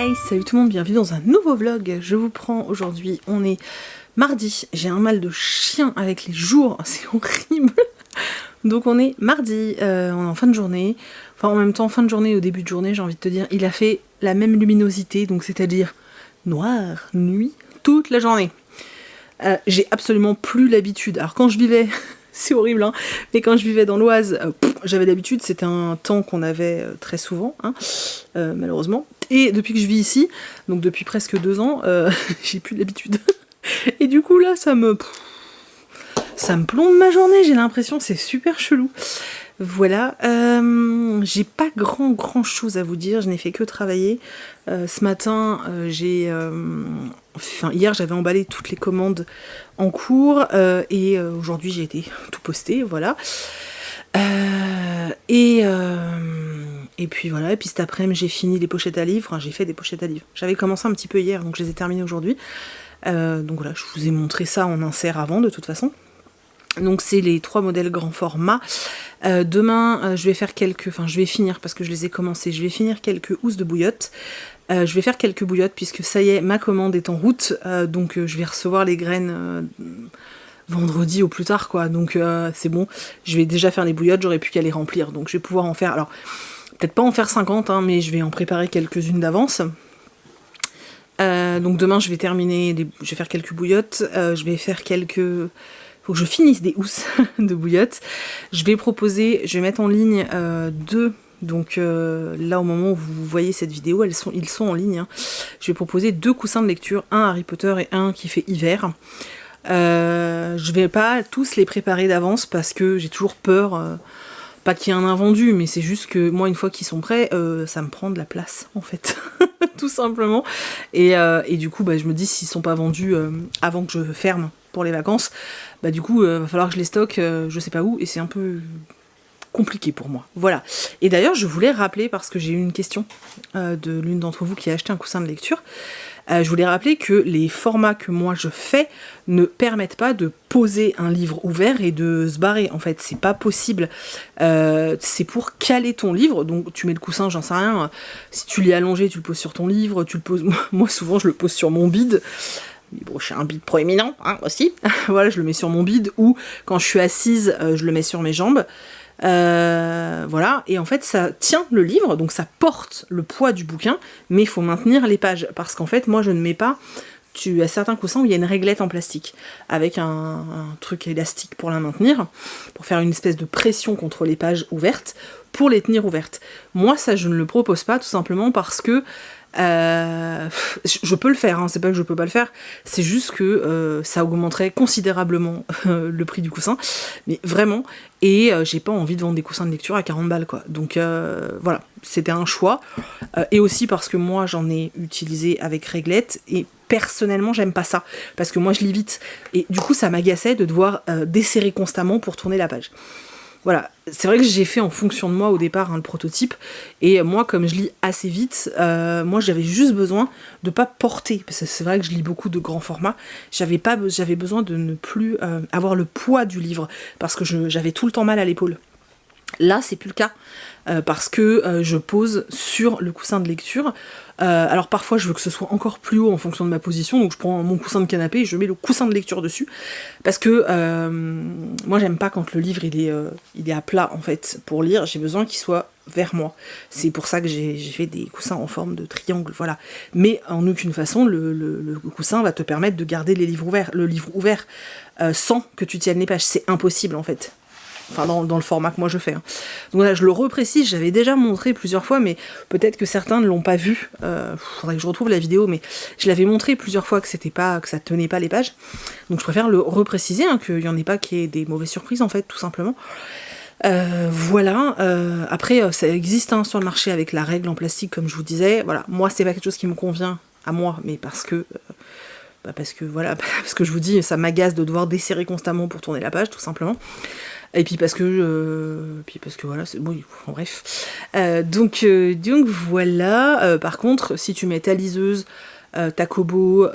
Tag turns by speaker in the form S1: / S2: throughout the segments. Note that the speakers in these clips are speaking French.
S1: Hey, salut tout le monde, bienvenue dans un nouveau vlog. Je vous prends aujourd'hui, on est mardi. J'ai un mal de chien avec les jours, c'est horrible. Donc on est mardi, on est en fin de journée. Enfin en même temps, fin de journée et au début de journée, j'ai envie de te dire, il a fait la même luminosité, donc c'est-à-dire noir, nuit, toute la journée. J'ai absolument plus l'habitude. Alors quand je vivais... C'est horrible, hein. Mais quand je vivais dans l'Oise, j'avais l'habitude, c'était un temps qu'on avait très souvent, hein, malheureusement. Et depuis que je vis ici, donc depuis presque 2 ans, j'ai plus l'habitude. Et du coup là, ça me plombe ma journée, j'ai l'impression, c'est super chelou. Voilà, j'ai pas grand chose à vous dire, je n'ai fait que travailler. Ce matin, hier j'avais emballé toutes les commandes en cours et aujourd'hui j'ai été tout posté, voilà. Et puis voilà, et puis cet après-midi j'ai fini les pochettes à livres, enfin, j'ai fait des pochettes à livres. J'avais commencé un petit peu hier, donc je les ai terminées aujourd'hui. Donc voilà, je vous ai montré ça en insert avant de toute façon. Donc c'est les 3 modèles grand format. Demain je vais faire je vais finir parce que je les ai commencés, je vais finir quelques housses de bouillotte. Je vais faire quelques bouillottes puisque ça y est, ma commande est en route, donc je vais recevoir les graines vendredi au plus tard quoi, donc c'est bon, je vais déjà faire les bouillottes, j'aurai plus qu'à les remplir, donc je vais pouvoir en faire, alors peut-être pas en faire 50, hein, mais je vais en préparer quelques-unes d'avance. Donc demain je vais je vais faire quelques bouillottes, je vais faire faut que je finisse des housses de bouillotte. Je vais mettre en ligne 2. Donc là au moment où vous voyez cette vidéo, ils sont en ligne. Hein. Je vais proposer 2 coussins de lecture, un Harry Potter et un qui fait hiver. Je vais pas tous les préparer d'avance parce que j'ai toujours peur, pas qu'il y ait un invendu, mais c'est juste que moi une fois qu'ils sont prêts, ça me prend de la place en fait, tout simplement. Et du coup je me dis s'ils sont pas vendus avant que je ferme pour les vacances, du coup va falloir que je les stocke je sais pas où et c'est un peu compliqué pour moi. Voilà. Et d'ailleurs je voulais rappeler, parce que j'ai eu une question de l'une d'entre vous qui a acheté un coussin de lecture, je voulais rappeler que les formats que moi je fais ne permettent pas de poser un livre ouvert et de se barrer. En fait, c'est pas possible. C'est pour caler ton livre. Donc tu mets le coussin, j'en sais rien. Si tu l'es allongé, tu le poses sur ton livre. Tu le poses. Moi, souvent, je le pose sur mon bide. Mais bon, j'ai un bide proéminent, hein, aussi. Voilà, je le mets sur mon bide. Ou quand je suis assise, je le mets sur mes jambes. Voilà, et en fait ça tient le livre, donc ça porte le poids du bouquin, mais il faut maintenir les pages, parce qu'en fait moi je ne mets pas, tu as certains coussins où il y a une réglette en plastique, avec un truc élastique pour la maintenir, pour faire une espèce de pression contre les pages ouvertes, pour les tenir ouvertes. Moi ça je ne le propose pas, tout simplement parce que je peux le faire, hein, c'est pas que je peux pas le faire, c'est juste que ça augmenterait considérablement le prix du coussin, mais vraiment, et j'ai pas envie de vendre des coussins de lecture à 40 balles quoi, donc voilà, c'était un choix, et aussi parce que moi j'en ai utilisé avec réglette, et personnellement j'aime pas ça, parce que moi je lis vite, et du coup ça m'agaçait de devoir desserrer constamment pour tourner la page. Voilà, c'est vrai que j'ai fait en fonction de moi au départ, hein, le prototype, et moi comme je lis assez vite, moi j'avais juste besoin de pas porter, parce que c'est vrai que je lis beaucoup de grands formats, j'avais besoin de ne plus avoir le poids du livre, parce que j'avais tout le temps mal à l'épaule. Là c'est plus le cas, parce que je pose sur le coussin de lecture. Alors parfois je veux que ce soit encore plus haut en fonction de ma position, donc je prends mon coussin de canapé et je mets le coussin de lecture dessus, parce que moi j'aime pas quand le livre il est à plat en fait pour lire, j'ai besoin qu'il soit vers moi. C'est pour ça que j'ai fait des coussins en forme de triangle, voilà. Mais en aucune façon le coussin va te permettre de garder le livre ouvert sans que tu tiennes les pages, c'est impossible en fait. Enfin dans le format que moi je fais. Hein. Donc là je le reprécise, j'avais déjà montré plusieurs fois, mais peut-être que certains ne l'ont pas vu. Faudrait que je retrouve la vidéo, mais je l'avais montré plusieurs fois que ça tenait pas les pages. Donc je préfère le repréciser, hein, qu'il y en ait pas qui ait des mauvaises surprises en fait, tout simplement. Voilà, après ça existe hein, sur le marché avec la règle en plastique comme je vous disais. Voilà, moi c'est pas quelque chose qui me convient à moi, mais parce que voilà, parce que je vous dis, ça m'agace de devoir desserrer constamment pour tourner la page, tout simplement. Et puis parce que voilà, c'est bon, bref. Donc voilà. Par contre, si tu mets ta liseuse Takobo,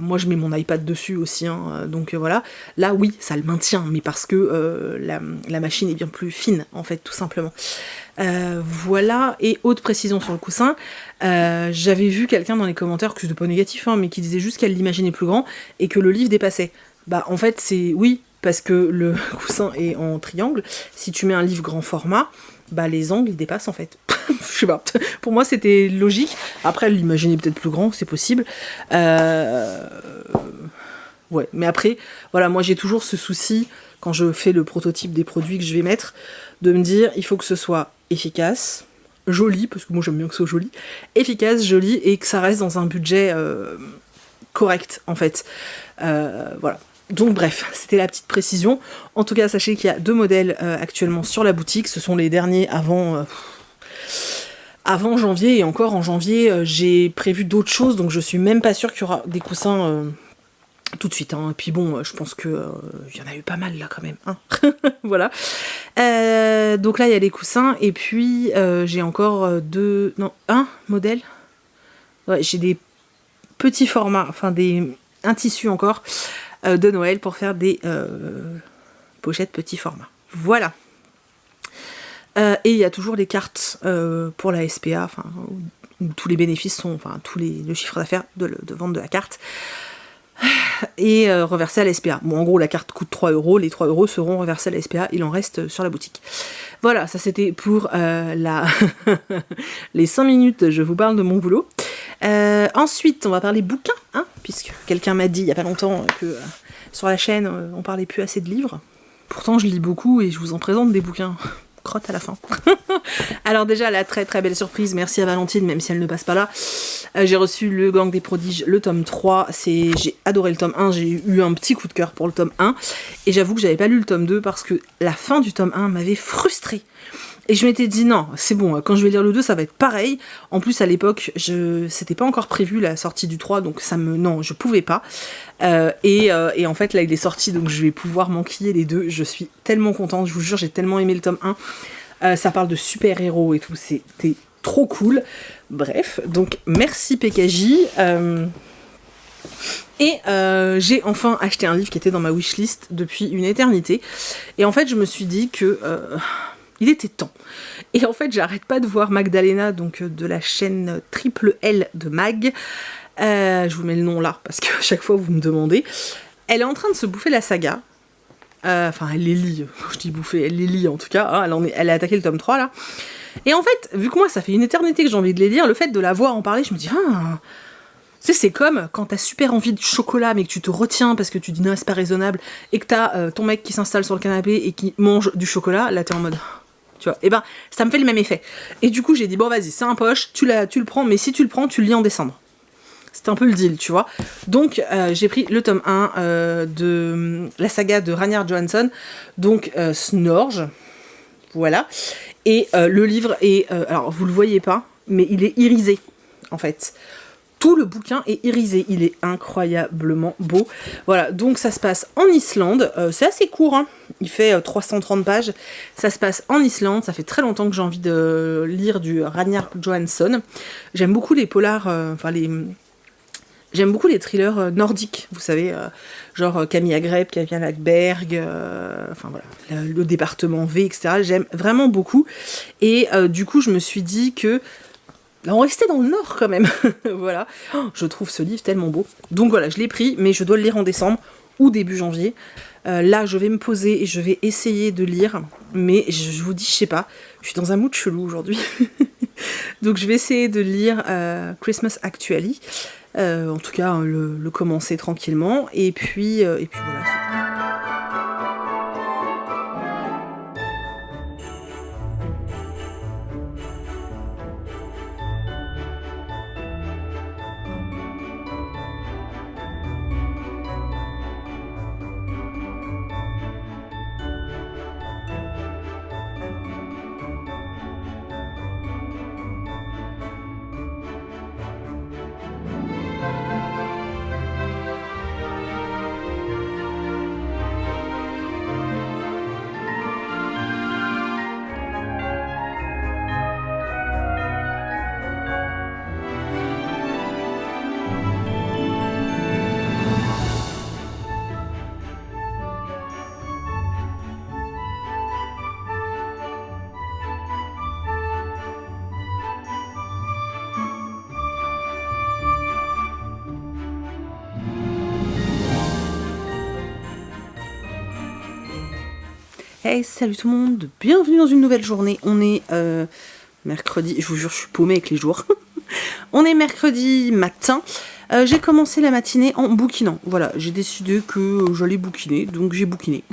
S1: moi je mets mon iPad dessus aussi, hein, donc voilà. Là oui, ça le maintient, mais parce que la machine est bien plus fine, en fait, tout simplement. Voilà, et autre précision sur le coussin, j'avais vu quelqu'un dans les commentaires, que c'était pas négatif, hein, mais qui disait juste qu'elle l'imaginait plus grand, et que le livre dépassait. Bah en fait c'est oui, parce que le coussin est en triangle, si tu mets un livre grand format, bah les angles ils dépassent en fait. Je sais pas, pour moi c'était logique, après l'imaginer peut-être plus grand, c'est possible. Ouais, mais après, voilà, moi j'ai toujours ce souci, quand je fais le prototype des produits que je vais mettre, de me dire, il faut que ce soit efficace, joli, parce que moi j'aime bien que ce soit joli, efficace, joli, et que ça reste dans un budget correct, en fait. Voilà. Donc bref, c'était la petite précision. En tout cas, sachez qu'il y a 2 modèles actuellement sur la boutique, ce sont les derniers avant janvier, et encore en janvier, j'ai prévu d'autres choses, donc je suis même pas sûre qu'il y aura des coussins... tout de suite, hein. Et puis bon, je pense que y en a eu pas mal là quand même, hein. Voilà. Donc là il y a les coussins, et puis j'ai encore un modèle. Ouais, j'ai des petits formats, enfin un tissu encore de Noël pour faire des pochettes petits formats. Voilà. Et il y a toujours les cartes pour la SPA, enfin où tous les bénéfices sont, enfin le chiffre d'affaires de vente de la carte. Et reversé à la SPA. Bon, en gros, la carte coûte 3 €, les 3 € seront reversés à la SPA, il en reste sur la boutique. Voilà, ça c'était pour les 5 minutes, je vous parle de mon boulot. Ensuite, on va parler bouquins, hein, puisque quelqu'un m'a dit il y a pas longtemps que sur la chaîne, on parlait plus assez de livres. Pourtant, je lis beaucoup et je vous en présente des bouquins. Crotte à la fin. Alors déjà, la très très belle surprise, merci à Valentine, même si elle ne passe pas là. J'ai reçu Le Gang des Prodiges, le tome 3. J'ai adoré le tome 1, j'ai eu un petit coup de cœur pour le tome 1. Et j'avoue que j'avais pas lu le tome 2 parce que la fin du tome 1 m'avait frustrée. Et je m'étais dit non, c'est bon, quand je vais lire le 2, ça va être pareil. En plus, à l'époque, c'était pas encore prévu la sortie du 3, donc non, je pouvais pas. Et en fait, là, il est sorti, donc je vais pouvoir m'enquiller les deux. Je suis tellement contente, je vous jure, j'ai tellement aimé le tome 1. Ça parle de super-héros et tout, c'était trop cool. Bref, donc merci PKJ. Et j'ai enfin acheté un livre qui était dans ma wishlist depuis une éternité. Et en fait, je me suis dit que... il était temps. Et en fait, j'arrête pas de voir Magdalena, donc de la chaîne Triple L de Mag. Je vous mets le nom là, parce qu'à chaque fois vous me demandez. Elle est en train de se bouffer la saga. Enfin, elle les lit. Je dis bouffer, elle les lit en tout cas. Hein, elle a attaqué le tome 3 là. Et en fait, vu que moi, ça fait une éternité que j'ai envie de les lire, le fait de la voir en parler, je me dis... Tu sais, c'est comme quand t'as super envie de chocolat, mais que tu te retiens parce que tu dis non, c'est pas raisonnable, et que t'as ton mec qui s'installe sur le canapé et qui mange du chocolat, là t'es en mode... Tu vois, et ben ça me fait le même effet. Et du coup j'ai dit bon vas-y, c'est un poche, tu le prends, mais si tu le prends, tu le lis en décembre. C'était un peu le deal, tu vois. Donc j'ai pris le tome 1 de la saga de Ragnar Johansson, donc Snorge, voilà. Et le livre est, alors vous le voyez pas, mais il est irisé en fait. Tout le bouquin est irisé, il est incroyablement beau. Voilà, donc ça se passe en Islande, c'est assez court, hein. Il fait 330 pages, ça se passe en Islande, ça fait très longtemps que j'ai envie de lire du Ragnar Johansson. J'aime beaucoup les polars, j'aime beaucoup les thrillers nordiques, vous savez, genre Camilla Greb, Camilla Lackberg, enfin voilà, le département V, etc. J'aime vraiment beaucoup, et du coup je me suis dit que là, on restait dans le Nord quand même. Voilà. Oh, je trouve ce livre tellement beau. Donc voilà, je l'ai pris, mais je dois le lire en décembre ou début janvier. Là, je vais me poser et je vais essayer de lire. Mais je vous dis, je sais pas, je suis dans un mood chelou aujourd'hui. Donc je vais essayer de lire Christmas Actually. En tout cas, le commencer tranquillement. Et puis voilà. Hey, salut tout le monde, bienvenue dans une nouvelle journée. On est mercredi, je vous jure, je suis paumée avec les jours. On est mercredi matin. J'ai commencé la matinée en bouquinant. Voilà, j'ai décidé que j'allais bouquiner, donc j'ai bouquiné.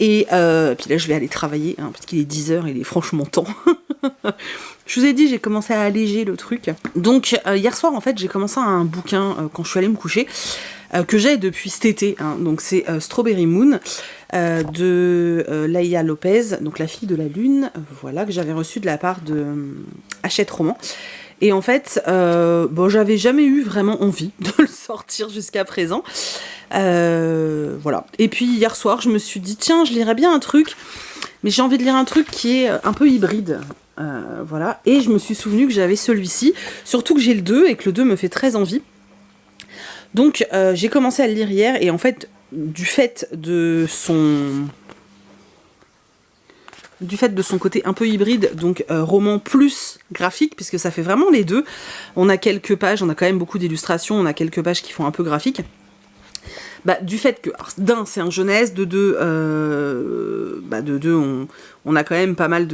S1: Et puis là, je vais aller travailler, hein, parce qu'il est 10h, il est franchement temps. Je vous ai dit, j'ai commencé à alléger le truc. Donc, hier soir, en fait, j'ai commencé un bouquin quand je suis allée me coucher, que j'ai depuis cet été. Hein. Donc, c'est Strawberry Moon de Laïa Lopez, donc la fille de la lune, voilà, que j'avais reçu de la part de Hachette Roman. Et en fait, j'avais jamais eu vraiment envie de le sortir jusqu'à présent. Voilà. Et puis hier soir, je me suis dit, tiens, je lirais bien un truc, mais j'ai envie de lire un truc qui est un peu hybride. Voilà. Et je me suis souvenu que j'avais celui-ci, surtout que j'ai le 2 et que le 2 me fait très envie. Donc j'ai commencé à le lire hier et en fait, du fait de son côté un peu hybride, donc roman plus graphique, puisque ça fait vraiment les deux. On a quelques pages, on a quand même beaucoup d'illustrations, on a quelques pages qui font un peu graphique. Du fait que, alors, d'un, c'est un jeunesse, de deux, on a quand même pas mal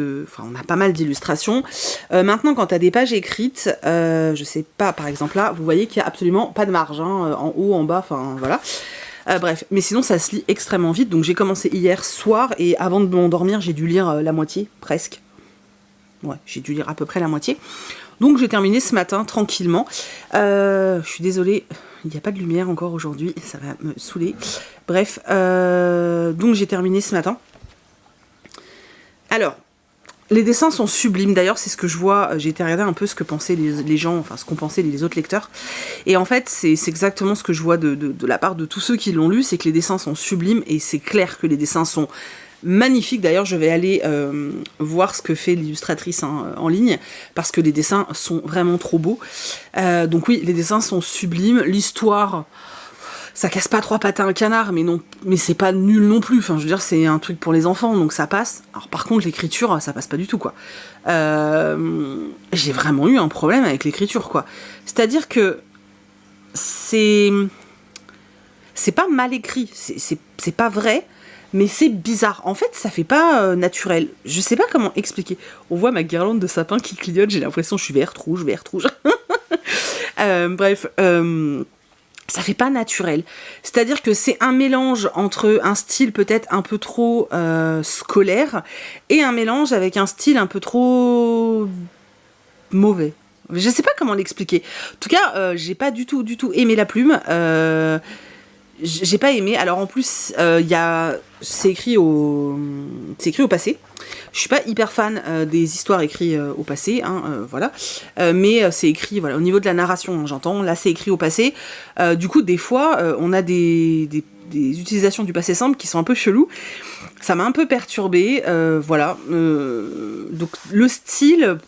S1: d'illustrations. Maintenant, quand tu as des pages écrites, je sais pas, par exemple là, vous voyez qu'il n'y a absolument pas de marge, hein, en haut, en bas, enfin voilà. Bref, mais sinon ça se lit extrêmement vite, donc j'ai commencé hier soir, et avant de m'endormir, j'ai dû lire la moitié, presque. Ouais, j'ai dû lire à peu près la moitié. Donc j'ai terminé ce matin, tranquillement. Je suis désolée, il n'y a pas de lumière encore aujourd'hui, ça va me saouler. Bref, donc j'ai terminé ce matin. Alors, les dessins sont sublimes, d'ailleurs c'est ce que je vois, j'ai été regarder un peu ce que pensaient les gens, enfin ce qu'ont pensé les autres lecteurs, et en fait c'est exactement ce que je vois de la part de tous ceux qui l'ont lu, c'est que les dessins sont sublimes, et c'est clair que les dessins sont magnifiques. D'ailleurs je vais aller voir ce que fait l'illustratrice en ligne, parce que les dessins sont vraiment trop beaux. Donc oui, les dessins sont sublimes, l'histoire... Ça casse pas trois pattes à un canard, mais c'est pas nul non plus. Enfin, je veux dire, c'est un truc pour les enfants, donc ça passe. Alors par contre, l'écriture, ça passe pas du tout, quoi. J'ai vraiment eu un problème avec l'écriture, quoi. C'est-à-dire que c'est pas mal écrit, c'est pas vrai, mais c'est bizarre. En fait, ça fait pas naturel. Je sais pas comment expliquer. On voit ma guirlande de sapin qui clignote, j'ai l'impression que je suis verte, rouge. Bref... ça fait pas naturel. C'est-à-dire que c'est un mélange entre un style peut-être un peu trop scolaire et un mélange avec un style un peu trop mauvais. Je sais pas comment l'expliquer. En tout cas, j'ai pas du tout aimé la plume. J'ai pas aimé. Alors en plus, c'est écrit au passé. Je suis pas hyper fan des histoires écrites au passé, hein, voilà. Mais c'est écrit, voilà, au niveau de la narration, hein, j'entends. Là, c'est écrit au passé. Du coup, des fois, on a des utilisations du passé simple qui sont un peu chelous. Ça m'a un peu perturbée, voilà. Donc le style.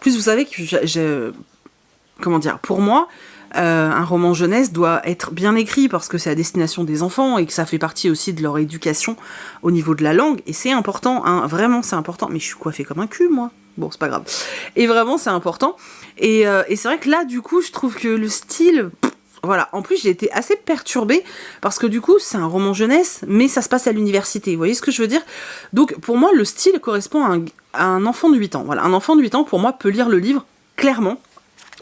S1: Plus, vous savez que comment dire, pour moi. Un roman jeunesse doit être bien écrit parce que c'est à destination des enfants et que ça fait partie aussi de leur éducation au niveau de la langue, et c'est important, hein, vraiment c'est important, mais je suis coiffée comme un cul moi, bon c'est pas grave, et vraiment c'est important, et c'est vrai que là du coup je trouve que le style, voilà, en plus j'ai été assez perturbée parce que du coup c'est un roman jeunesse mais ça se passe à l'université, vous voyez ce que je veux dire, donc pour moi le style correspond à un enfant de 8 ans, voilà, un enfant de 8 ans pour moi peut lire le livre clairement.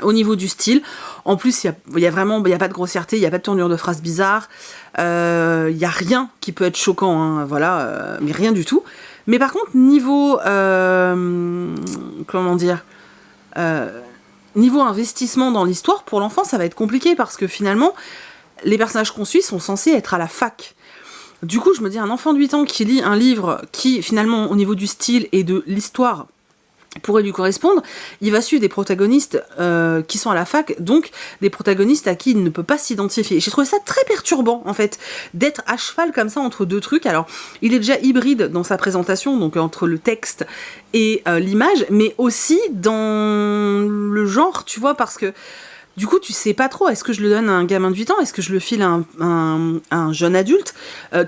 S1: Au niveau du style, en plus, il y a pas de grossièreté, il n'y a pas de tournure de phrases bizarres, il n'y a rien qui peut être choquant, hein, voilà, mais rien du tout. Mais par contre, niveau, niveau investissement dans l'histoire, pour l'enfant, ça va être compliqué, parce que finalement, les personnages qu'on suit sont censés être à la fac. Du coup, je me dis, un enfant de 8 ans qui lit un livre qui, finalement, au niveau du style et de l'histoire, pourrait lui correspondre, il va suivre des protagonistes qui sont à la fac, donc des protagonistes à qui il ne peut pas s'identifier. J'ai trouvé ça très perturbant, en fait, d'être à cheval comme ça entre deux trucs. Alors, il est déjà hybride dans sa présentation, donc entre le texte et l'image, mais aussi dans le genre, tu vois, parce que du coup, tu sais pas trop, est-ce que je le donne à un gamin de 8 ans, est-ce que je le file à un jeune adulte,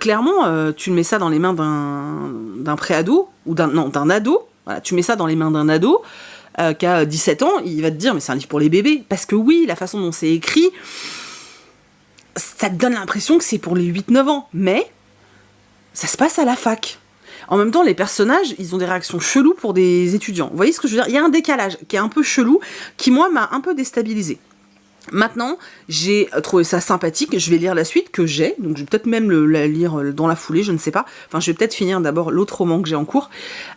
S1: clairement, tu le mets ça dans les mains d'un préado, ou d'un ado. Voilà, tu mets ça dans les mains d'un ado qui a 17 ans, il va te dire mais c'est un livre pour les bébés. Parce que oui, la façon dont c'est écrit, ça te donne l'impression que c'est pour les 8-9 ans. Mais ça se passe à la fac. En même temps, les personnages, ils ont des réactions cheloues pour des étudiants. Vous voyez ce que je veux dire? Il y a un décalage qui est un peu chelou, qui moi m'a un peu déstabilisée. Maintenant, j'ai trouvé ça sympathique, je vais lire la suite que j'ai, donc je vais peut-être même la lire dans la foulée, je ne sais pas. Enfin, je vais peut-être finir d'abord l'autre roman que j'ai en cours.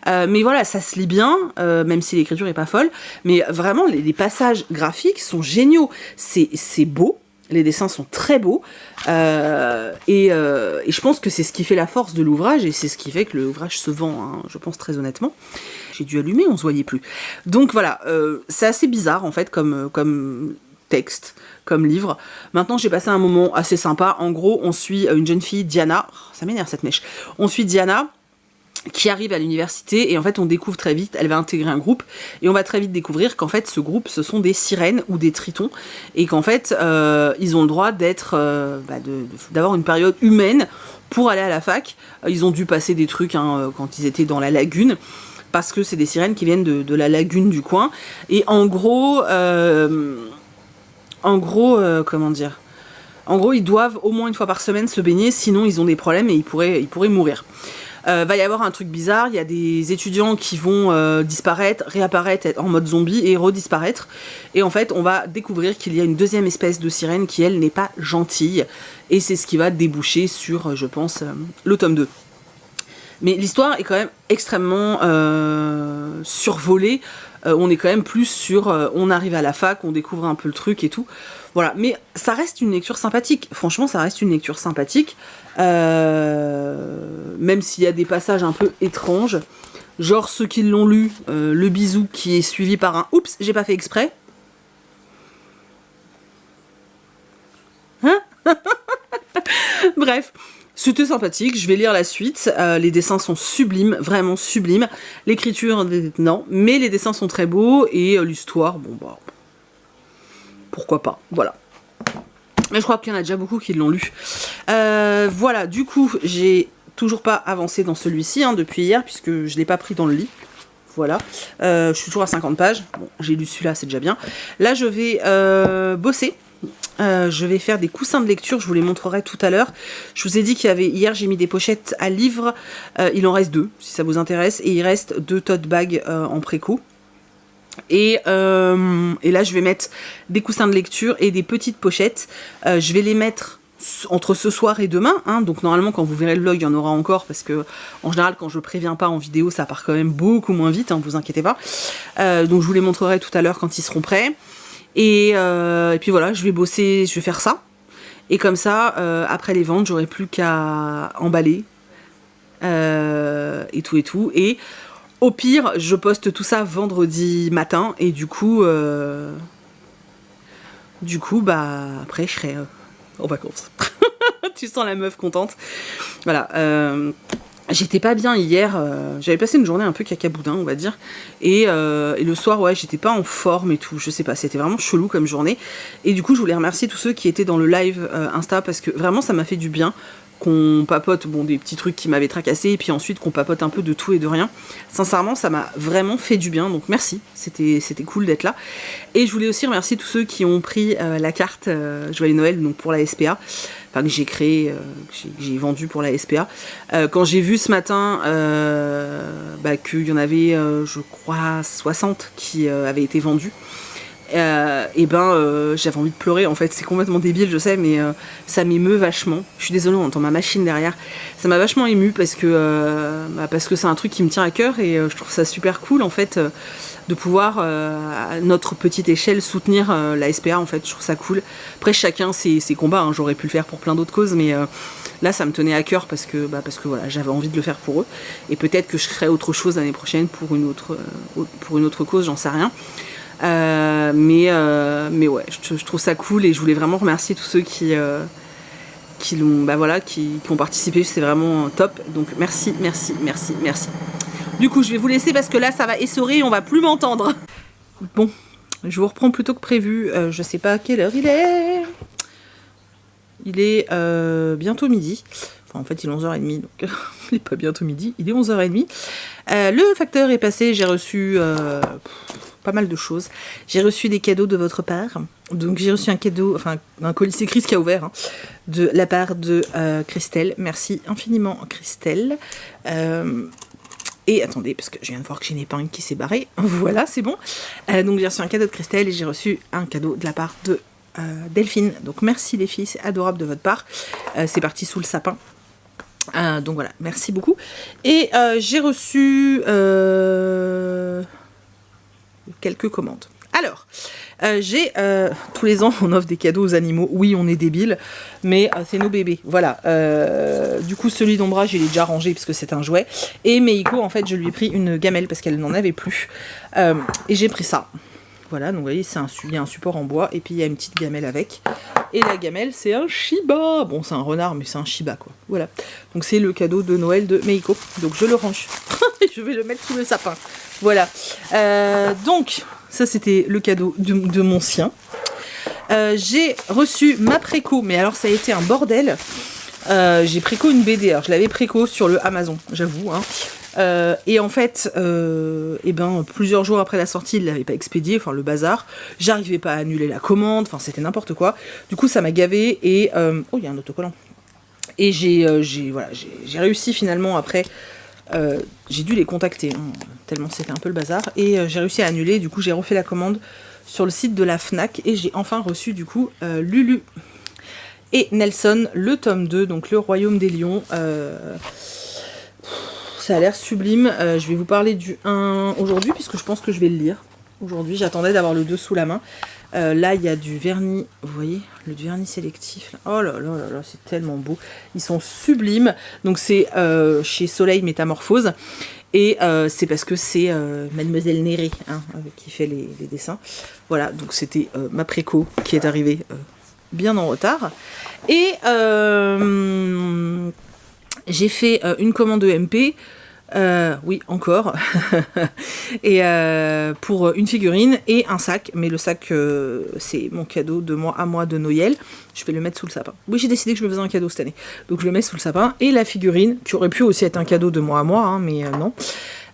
S1: Mais voilà, ça se lit bien, même si l'écriture est pas folle. Mais vraiment, les passages graphiques sont géniaux. C'est beau, les dessins sont très beaux. Et je pense que c'est ce qui fait la force de l'ouvrage, et c'est ce qui fait que l'ouvrage se vend, hein, je pense très honnêtement. J'ai dû allumer, on se voyait plus. Donc voilà, c'est assez bizarre en fait comme texte, comme livre. Maintenant, j'ai passé un moment assez sympa. En gros, on suit une jeune fille, Diana. Oh, ça m'énerve cette mèche. On suit Diana qui arrive à l'université et en fait on découvre très vite, elle va intégrer un groupe et on va très vite découvrir qu'en fait ce groupe ce sont des sirènes ou des tritons et qu'en fait ils ont le droit d'être d'avoir une période humaine pour aller à la fac. Ils ont dû passer des trucs quand ils étaient dans la lagune, parce que c'est des sirènes qui viennent de la lagune du coin et en gros, comment dire, en gros, ils doivent au moins une fois par semaine se baigner, sinon ils ont des problèmes et ils pourraient mourir. Va y avoir un truc bizarre, il y a des étudiants qui vont disparaître, réapparaître en mode zombie et redisparaître. Et en fait, on va découvrir qu'il y a une deuxième espèce de sirène qui, elle, n'est pas gentille. Et c'est ce qui va déboucher sur, je pense, le tome 2. Mais l'histoire est quand même extrêmement survolée. On est quand même plus sur... on arrive à la fac, on découvre un peu le truc et tout. Voilà, mais ça reste une lecture sympathique. Franchement, ça reste une lecture sympathique. Même s'il y a des passages un peu étranges. Genre ceux qui l'ont lu, le bisou qui est suivi par un « Oups, j'ai pas fait exprès ». Hein? Bref, c'était sympathique, je vais lire la suite. Les dessins sont sublimes, vraiment sublimes. L'écriture, non, mais les dessins sont très beaux et l'histoire, bon bah... pourquoi pas, voilà. Mais je crois qu'il y en a déjà beaucoup qui l'ont lu. Voilà, du coup, j'ai toujours pas avancé dans celui-ci depuis hier, puisque je l'ai pas pris dans le lit. Voilà, je suis toujours à 50 pages. Bon, j'ai lu celui-là, c'est déjà bien. Là, je vais bosser. Je vais faire des coussins de lecture, je vous les montrerai tout à l'heure. Je vous ai dit qu'il y avait, hier j'ai mis des pochettes à livres, il en reste 2 si ça vous intéresse, et il reste 2 tote bags en préco. Et là je vais mettre des coussins de lecture et des petites pochettes. Je vais les mettre entre ce soir et demain, donc normalement quand vous verrez le vlog il y en aura encore, parce que en général quand je préviens pas en vidéo ça part quand même beaucoup moins vite, vous inquiétez pas. Donc je vous les montrerai tout à l'heure quand ils seront prêts. Et puis voilà, je vais bosser, je vais faire ça. Et comme ça, après les ventes, j'aurai plus qu'à emballer. Et tout. Et au pire, je poste tout ça vendredi matin. Et du coup, après, je serai en vacances. Tu sens la meuf contente. Voilà. J'étais pas bien hier, j'avais passé une journée un peu cacaboudin, on va dire, et le soir, ouais, j'étais pas en forme et tout, je sais pas, c'était vraiment chelou comme journée, et du coup, je voulais remercier tous ceux qui étaient dans le live Insta, parce que vraiment, ça m'a fait du bien, qu'on papote, des petits trucs qui m'avaient tracassé, et puis ensuite qu'on papote un peu de tout et de rien. Sincèrement, ça m'a vraiment fait du bien, donc merci, c'était cool d'être là. Et je voulais aussi remercier tous ceux qui ont pris la carte Joyeux Noël, donc pour la SPA, que j'ai créé, que j'ai vendu pour la SPA. Quand j'ai vu ce matin qu'il y en avait, je crois, 60 qui avaient été vendus, j'avais envie de pleurer en fait, c'est complètement débile je sais, mais ça m'émeut vachement. Je suis désolée, on entend ma machine derrière. Ça m'a vachement émue parce que c'est un truc qui me tient à cœur et je trouve ça super cool en fait de pouvoir à notre petite échelle soutenir la SPA en fait, je trouve ça cool. Après chacun ses combats, j'aurais pu le faire pour plein d'autres causes, mais là ça me tenait à cœur parce que voilà, j'avais envie de le faire pour eux, et peut-être que je ferai autre chose l'année prochaine pour une autre cause, j'en sais rien. Mais ouais, je trouve ça cool et je voulais vraiment remercier tous ceux qui ont participé, c'est vraiment top, donc merci. Du coup, je vais vous laisser parce que là, ça va essorer et on va plus m'entendre. Bon, je vous reprends plus tôt que prévu. Je sais pas à quelle heure il est. Il est bientôt midi. Enfin, en fait, il est 11h30, donc il n'est pas bientôt midi. Il est 11h30. Le facteur est passé, j'ai reçu pas mal de choses. J'ai reçu des cadeaux de votre part. Donc j'ai reçu un cadeau, enfin un colis, c'est Chris qui a ouvert, hein, de la part de Christelle. Merci infiniment Christelle. Et attendez, parce que je viens de voir que j'ai une épingle qui s'est barrée. Voilà, c'est bon. Donc j'ai reçu un cadeau de Christelle et j'ai reçu un cadeau de la part de Delphine. Donc merci les filles, c'est adorable de votre part. C'est parti sous le sapin. Donc voilà, merci beaucoup. Et j'ai reçu quelques commandes. Alors, j'ai tous les ans on offre des cadeaux aux animaux. Oui, on est débiles, mais c'est nos bébés. Voilà. Du coup, celui d'Ombrage, il est déjà rangé parce que c'est un jouet. Et Meiko, en fait, je lui ai pris une gamelle parce qu'elle n'en avait plus. Et j'ai pris ça. Voilà, donc vous voyez, il y a un support en bois et puis il y a une petite gamelle avec. Et la gamelle, c'est un Shiba. Bon, c'est un renard, mais c'est un Shiba, quoi. Voilà. Donc c'est le cadeau de Noël de Meiko. Donc je le range. Je vais le mettre sous le sapin. Voilà. Donc, ça c'était le cadeau de mon sien. J'ai reçu ma préco, mais alors ça a été un bordel. J'ai préco une BD. Alors je l'avais préco sur le Amazon, j'avoue, hein. Et en fait, plusieurs jours après la sortie, il l'avait pas expédié, enfin le bazar. J'arrivais pas à annuler la commande, enfin c'était n'importe quoi. Du coup, ça m'a gavé et oh, il y a un autocollant. Et j'ai réussi finalement après. J'ai dû les contacter, hein, tellement c'était un peu le bazar. Et j'ai réussi à annuler. Du coup, j'ai refait la commande sur le site de la Fnac et j'ai enfin reçu du coup Lulu et Nelson, le tome 2, donc le Royaume des Lions. Ça a l'air sublime. Je vais vous parler du 1 aujourd'hui, puisque je pense que je vais le lire. Aujourd'hui, j'attendais d'avoir le 2 sous la main. Là, il y a du vernis, vous voyez, le vernis sélectif. Là. Oh là là là là, c'est tellement beau. Ils sont sublimes. Donc, c'est chez Soleil Métamorphose. Et c'est parce que c'est Mademoiselle Néré qui fait les dessins. Voilà, donc c'était ma préco qui est arrivée bien en retard. Et j'ai fait une commande EMP, oui encore, et pour une figurine et un sac, mais le sac c'est mon cadeau de moi à moi de Noël, je vais le mettre sous le sapin. Oui, j'ai décidé que je me faisais un cadeau cette année, donc je le mets sous le sapin, et la figurine, qui aurait pu aussi être un cadeau de moi à moi, hein, mais non,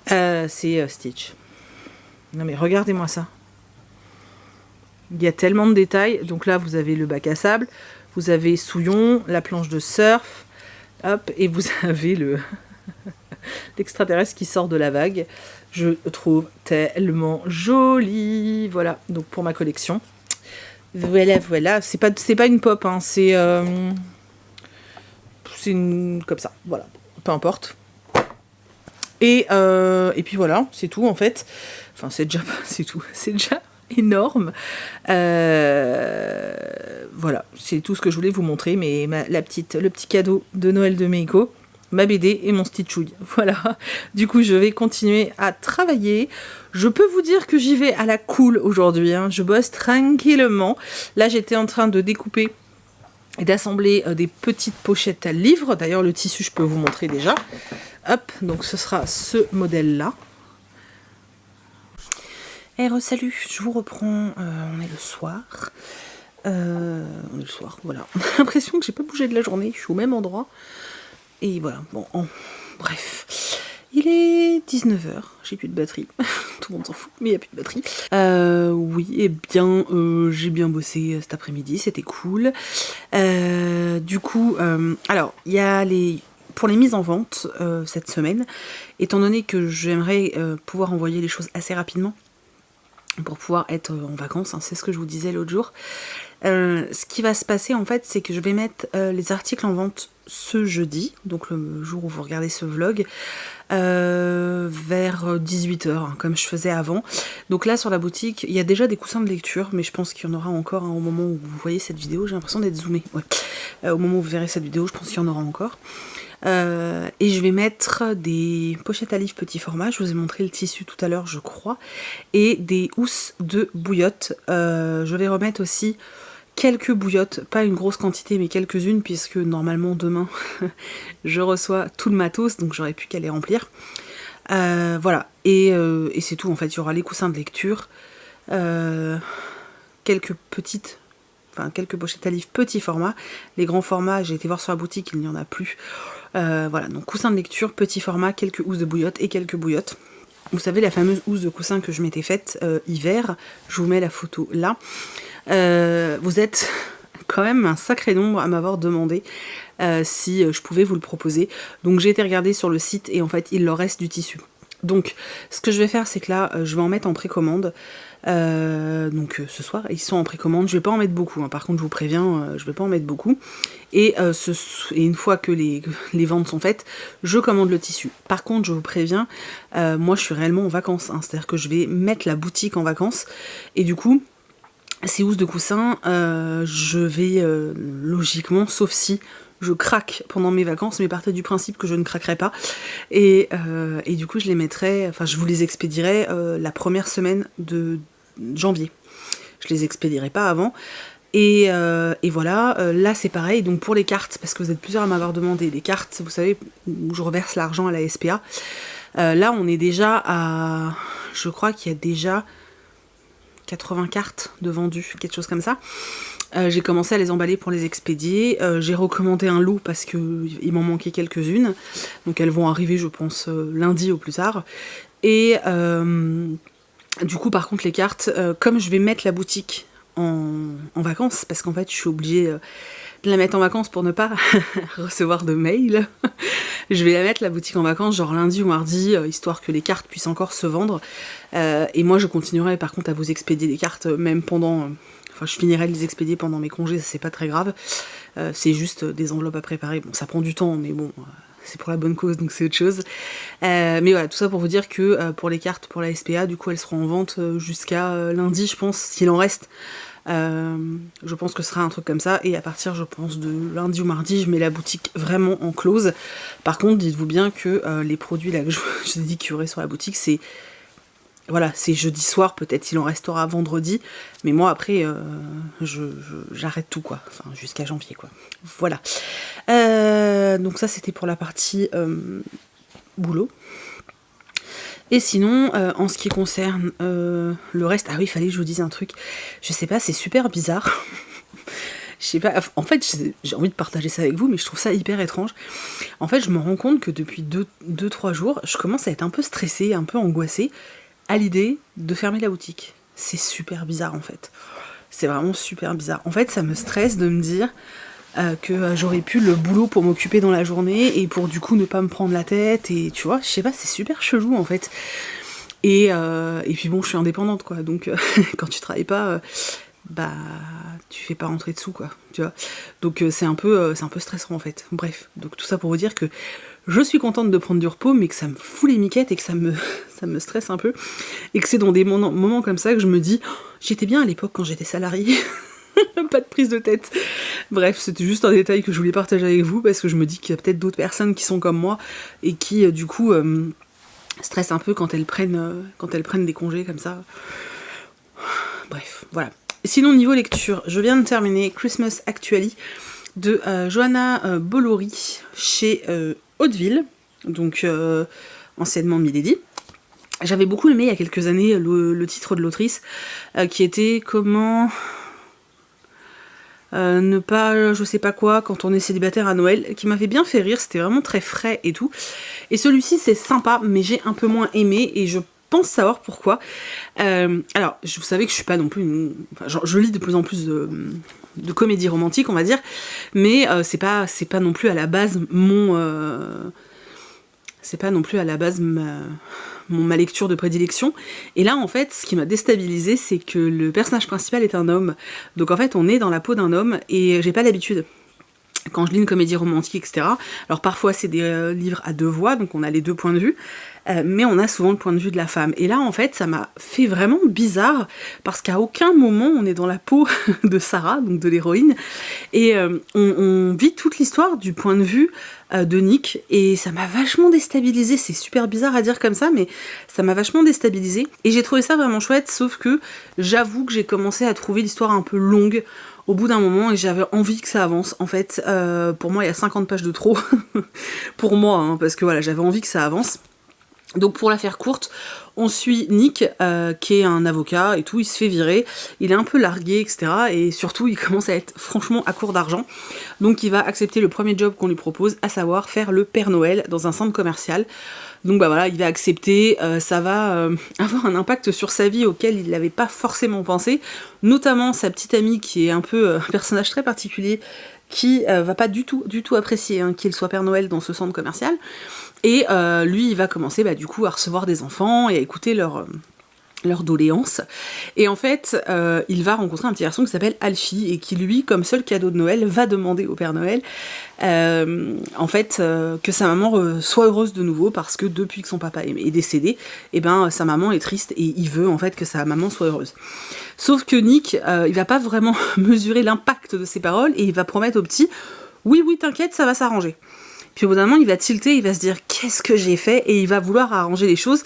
S1: c'est Stitch. Non mais regardez-moi ça. Il y a tellement de détails, donc là vous avez le bac à sable, vous avez Souillon, la planche de surf, hop, et vous avez l'extraterrestre qui sort de la vague. Je trouve tellement joli. Voilà, donc pour ma collection. Voilà. C'est pas une pop, hein, c'est une comme ça. Voilà, peu importe. Et puis voilà, c'est tout en fait. Enfin, c'est tout. C'est déjà énorme. Voilà, c'est tout ce que je voulais vous montrer, mais le petit cadeau de Noël de Meiko, ma BD et mon Stitchouille. Voilà, du coup je vais continuer à travailler. Je peux vous dire que j'y vais à la cool aujourd'hui, hein. Je bosse tranquillement. Là j'étais en train de découper et d'assembler des petites pochettes à livres. D'ailleurs le tissu je peux vous montrer déjà. Hop, donc ce sera ce modèle-là. Salut, je vous reprends, on est le soir. Voilà. On a l'impression que j'ai pas bougé de la journée, je suis au même endroit. Et voilà, bon, bref. Il est 19h, j'ai plus de batterie. Tout le monde s'en fout, mais il n'y a plus de batterie. Oui, et bien, j'ai bien bossé cet après-midi, c'était cool. Du coup, alors, il y a pour les mises en vente cette semaine, étant donné que j'aimerais pouvoir envoyer les choses assez rapidement, pour pouvoir être en vacances, hein, c'est ce que je vous disais l'autre jour. Ce qui va se passer en fait, c'est que je vais mettre les articles en vente ce jeudi, donc le jour où vous regardez ce vlog, vers 18h, hein, comme je faisais avant. Donc là sur la boutique, il y a déjà des coussins de lecture, mais je pense qu'il y en aura encore, hein, au moment où vous voyez cette vidéo. J'ai l'impression d'être zoomée. Ouais. Au moment où vous verrez cette vidéo, je pense qu'il y en aura encore. Et je vais mettre des pochettes à livres petit format, je vous ai montré le tissu tout à l'heure je crois, et des housses de bouillotte. Je vais remettre aussi quelques bouillottes, pas une grosse quantité mais quelques-unes, puisque normalement demain je reçois tout le matos, donc j'aurai plus qu'à les remplir. Voilà, et c'est tout en fait. Il y aura les coussins de lecture, quelques pochettes à livres petit format. Les grands formats, j'ai été voir sur la boutique, il n'y en a plus. Voilà, donc coussin de lecture, petit format, quelques housses de bouillotte et quelques bouillottes. vous savez la fameuse housse de coussin que je m'étais faite hiver, je vous mets la photo là. Vous êtes quand même un sacré nombre à m'avoir demandé si je pouvais vous le proposer. Donc j'ai été regarder sur le site et en fait il leur reste du tissu. Donc ce que je vais faire, c'est que là je vais en mettre en précommande. Donc ce soir ils sont en précommande, je vais pas en mettre beaucoup, hein. Par contre je vous préviens, je vais pas en mettre beaucoup. Et une fois que les ventes sont faites, je commande le tissu. Par contre je vous préviens, moi je suis réellement en vacances, hein. C'est-à-dire que je vais mettre la boutique en vacances et du coup ces housses de coussin, je vais logiquement, sauf si je craque pendant mes vacances, mais partez du principe que je ne craquerai pas. Et du coup, je les mettrai, enfin, je vous les expédierai la première semaine de janvier. Je les expédierai pas avant. Et voilà, là c'est pareil, donc pour les cartes, parce que vous êtes plusieurs à m'avoir demandé, les cartes, vous savez, où je reverse l'argent à la SPA. Là, on est déjà à... Je crois qu'il y a déjà 80 cartes de vendues, quelque chose comme ça. J'ai commencé à les emballer pour les expédier. J'ai recommandé un lot parce qu'il m'en manquait quelques-unes. Donc elles vont arriver, je pense, lundi au plus tard. Et du coup, par contre, les cartes, comme je vais mettre la boutique en vacances, parce qu'en fait, je suis obligée de la mettre en vacances pour ne pas recevoir de mails. Je vais la mettre la boutique en vacances, genre lundi ou mardi, histoire que les cartes puissent encore se vendre. Et moi, je continuerai par contre à vous expédier les cartes, même pendant... Enfin, je finirai de les expédier pendant mes congés, ça c'est pas très grave. C'est juste des enveloppes à préparer. Bon, ça prend du temps, mais bon, c'est pour la bonne cause, donc c'est autre chose. Mais voilà, tout ça pour vous dire que pour les cartes, pour la SPA, du coup, elles seront en vente jusqu'à lundi, je pense, s'il en reste. Je pense que ce sera un truc comme ça. Et à partir, je pense, de lundi ou mardi, je mets la boutique vraiment en close. Par contre, dites-vous bien que les produits là que je vous ai dit qu'il y aurait sur la boutique, c'est... Voilà, c'est jeudi soir, peut-être il en restera vendredi, mais moi après, j'arrête tout quoi, enfin jusqu'à janvier quoi. Voilà. Donc ça c'était pour la partie boulot. Et sinon, en ce qui concerne le reste, ah oui, il fallait que je vous dise un truc, je sais pas, c'est super bizarre. Je sais pas, en fait j'ai envie de partager ça avec vous, mais je trouve ça hyper étrange. En fait je me rends compte que depuis 2-3 jours, je commence à être un peu stressée, un peu angoissée, à l'idée de fermer la boutique. C'est super bizarre en fait. C'est vraiment super bizarre. En fait, ça me stresse de me dire que j'aurais pu le boulot pour m'occuper dans la journée et pour du coup ne pas me prendre la tête. Et tu vois, je sais pas, c'est super chelou en fait. Et puis bon, je suis indépendante quoi. Donc quand tu travailles pas, bah tu fais pas rentrer de sous quoi. Tu vois. Donc c'est un peu stressant en fait. Bref, donc tout ça pour vous dire que je suis contente de prendre du repos, mais que ça me fout les miquettes et que ça me stresse un peu. Et que c'est dans des moments comme ça que je me dis oh, j'étais bien à l'époque quand j'étais salariée. Pas de prise de tête. Bref, c'était juste un détail que je voulais partager avec vous parce que je me dis qu'il y a peut-être d'autres personnes qui sont comme moi et qui, du coup, stressent un peu quand elles prennent des congés comme ça. Bref, voilà. Sinon, niveau lecture, je viens de terminer Christmas Actually de Johanna Bollori chez Hauteville, donc anciennement Milady. J'avais beaucoup aimé il y a quelques années le titre de l'autrice, qui était comment ne pas je sais pas quoi quand on est célibataire à Noël, qui m'avait bien fait rire, c'était vraiment très frais et tout. Et celui-ci c'est sympa, mais j'ai un peu moins aimé et je pense savoir pourquoi. Alors, vous savez que je suis pas non plus je lis de plus en plus de comédies romantiques, on va dire, mais c'est pas non plus à la base ma lecture de prédilection. Et là, en fait, ce qui m'a déstabilisée, c'est que le personnage principal est un homme. Donc en fait, on est dans la peau d'un homme, et j'ai pas l'habitude. Quand je lis une comédie romantique, etc. Alors parfois, c'est des livres à deux voix, donc on a les deux points de vue, mais on a souvent le point de vue de la femme. Et là, en fait, ça m'a fait vraiment bizarre, parce qu'à aucun moment, on est dans la peau de Sarah, donc de l'héroïne, et on vit toute l'histoire du point de vue de Nick, et ça m'a vachement déstabilisée. C'est super bizarre à dire comme ça, mais ça m'a vachement déstabilisée. Et j'ai trouvé ça vraiment chouette, sauf que j'avoue que j'ai commencé à trouver l'histoire un peu longue au bout d'un moment, et j'avais envie que ça avance. En fait, pour moi, il y a 50 pages de trop, pour moi, hein, parce que voilà, j'avais envie que ça avance. Donc pour la faire courte, on suit Nick, qui est un avocat et tout, il se fait virer, il est un peu largué, etc. Et surtout, il commence à être franchement à court d'argent. Donc il va accepter le premier job qu'on lui propose, à savoir faire le Père Noël dans un centre commercial. Donc bah voilà, il va accepter, ça va avoir un impact sur sa vie auquel il n'avait pas forcément pensé, notamment sa petite amie qui est un peu un personnage très particulier, qui va pas du tout apprécier qu'il soit Père Noël dans ce centre commercial. Et lui, il va commencer du coup à recevoir des enfants et à écouter leur doléances. Et en fait, il va rencontrer un petit garçon qui s'appelle Alfie et qui, lui, comme seul cadeau de Noël, va demander au Père Noël que sa maman soit heureuse de nouveau, parce que depuis que son papa est décédé, sa maman est triste et il veut en fait que sa maman soit heureuse. Sauf que Nick, il va pas vraiment mesurer l'impact de ses paroles et il va promettre au petit « Oui, t'inquiète, ça va s'arranger ». Puis au bout d'un moment, il va tilter, il va se dire « Qu'est-ce que j'ai fait ?» Et il va vouloir arranger les choses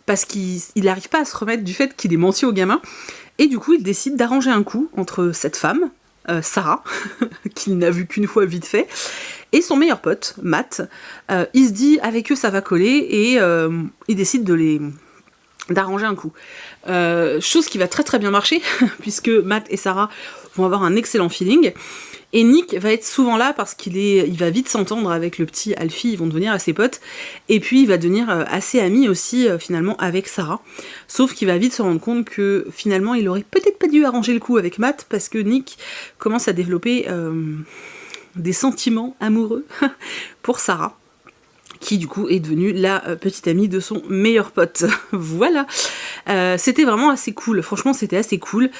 S1: parce qu'il n'arrive pas à se remettre du fait qu'il ait menti au gamin. Et du coup, il décide d'arranger un coup entre cette femme, Sarah, qu'il n'a vue qu'une fois vite fait, et son meilleur pote, Matt. Il se dit avec eux ça va coller et il décide d'arranger un coup. Chose qui va très très bien marcher, puisque Matt et Sarah vont avoir un excellent feeling. Et Nick va être souvent là parce il va vite s'entendre avec le petit Alfie, ils vont devenir assez potes. Et puis il va devenir assez ami aussi finalement avec Sarah. Sauf qu'il va vite se rendre compte que finalement il aurait peut-être pas dû arranger le coup avec Matt, parce que Nick commence à développer des sentiments amoureux pour Sarah, qui du coup est devenue la petite amie de son meilleur pote. Voilà. C'était vraiment assez cool, franchement c'était assez cool.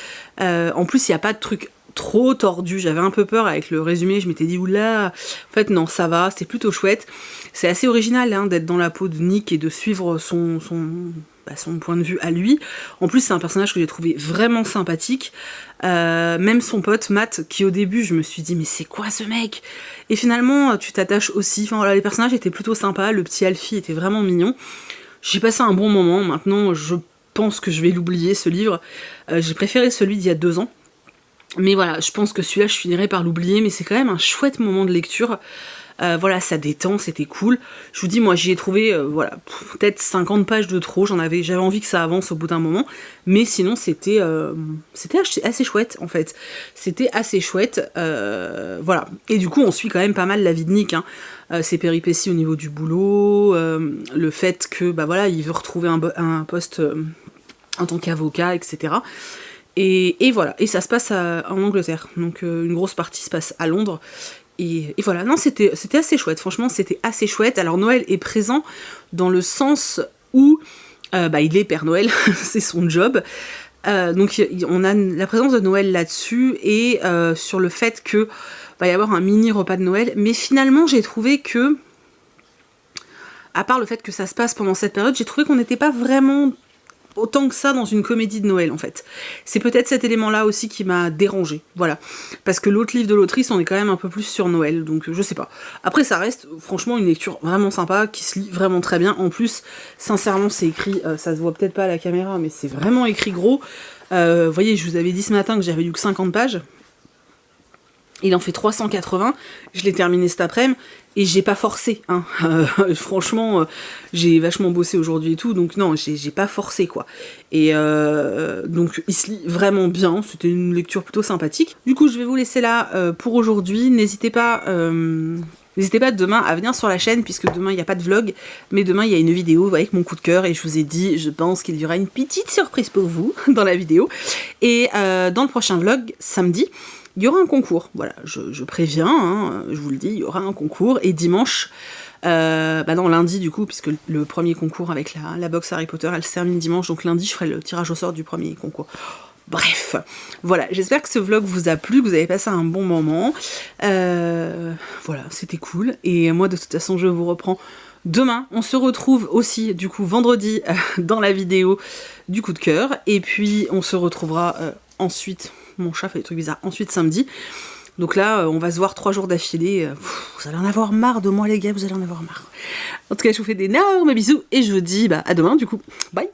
S1: En plus il n'y a pas de truc trop tordu, j'avais un peu peur avec le résumé, je m'étais dit oula, en fait non ça va, c'est plutôt chouette. C'est assez original d'être dans la peau de Nick et de suivre son point de vue à lui. En plus c'est un personnage que j'ai trouvé vraiment sympathique, même son pote Matt, qui au début je me suis dit mais c'est quoi ce mec, et finalement tu t'attaches aussi, enfin voilà, les personnages étaient plutôt sympas, le petit Alfie était vraiment mignon, j'ai passé un bon moment. Maintenant je pense que je vais l'oublier ce livre, j'ai préféré celui d'il y a 2 ans. Mais voilà, je pense que celui-là, je finirai par l'oublier, mais c'est quand même un chouette moment de lecture. Voilà, ça détend, c'était cool. Je vous dis, moi, j'y ai trouvé, peut-être 50 pages de trop. J'avais envie que ça avance au bout d'un moment. Mais sinon, c'était assez chouette, en fait. C'était assez chouette, voilà. Et du coup, on suit quand même pas mal la vie de Nick, ses péripéties au niveau du boulot, le fait que, il veut retrouver un poste en tant qu'avocat, etc., et voilà, et ça se passe en Angleterre, donc une grosse partie se passe à Londres, et voilà, non, c'était assez chouette, franchement c'était assez chouette. Alors Noël est présent dans le sens où il est Père Noël, c'est son job, donc on a la présence de Noël là-dessus, et sur le fait que va y avoir un mini repas de Noël, mais finalement j'ai trouvé que, à part le fait que ça se passe pendant cette période, j'ai trouvé qu'on n'était pas vraiment autant que ça dans une comédie de Noël en fait. C'est peut-être cet élément-là aussi qui m'a dérangée, voilà. Parce que l'autre livre de l'autrice, on est quand même un peu plus sur Noël, donc je sais pas. Après ça reste franchement une lecture vraiment sympa, qui se lit vraiment très bien. En plus, sincèrement c'est écrit, ça se voit peut-être pas à la caméra, mais c'est vraiment écrit gros. Vous voyez, je vous avais dit ce matin que j'avais lu que 50 pages. Il en fait 380, je l'ai terminé cet après-midi, et j'ai pas forcé, franchement, j'ai vachement bossé aujourd'hui et tout, donc non, j'ai pas forcé, quoi. Et donc, il se lit vraiment bien, c'était une lecture plutôt sympathique. Du coup, je vais vous laisser là pour aujourd'hui. N'hésitez pas demain à venir sur la chaîne, puisque demain il n'y a pas de vlog, mais demain il y a une vidéo avec mon coup de cœur, et je vous ai dit, je pense qu'il y aura une petite surprise pour vous dans la vidéo. Et dans le prochain vlog, samedi, il y aura un concours, voilà, je préviens, je vous le dis, il y aura un concours, et dimanche, lundi du coup, puisque le premier concours avec la box Harry Potter, elle se termine dimanche, donc lundi je ferai le tirage au sort du premier concours. Bref, voilà, j'espère que ce vlog vous a plu, que vous avez passé un bon moment, voilà, c'était cool, et moi de toute façon je vous reprends demain. On se retrouve aussi du coup vendredi dans la vidéo du coup de cœur, et puis on se retrouvera ensuite, mon chat fait des trucs bizarres, ensuite samedi. Donc là, on va se voir 3 jours d'affilée. Vous allez en avoir marre de moi les gars, vous allez en avoir marre. En tout cas, je vous fais d'énormes bisous, et je vous dis à demain du coup. Bye!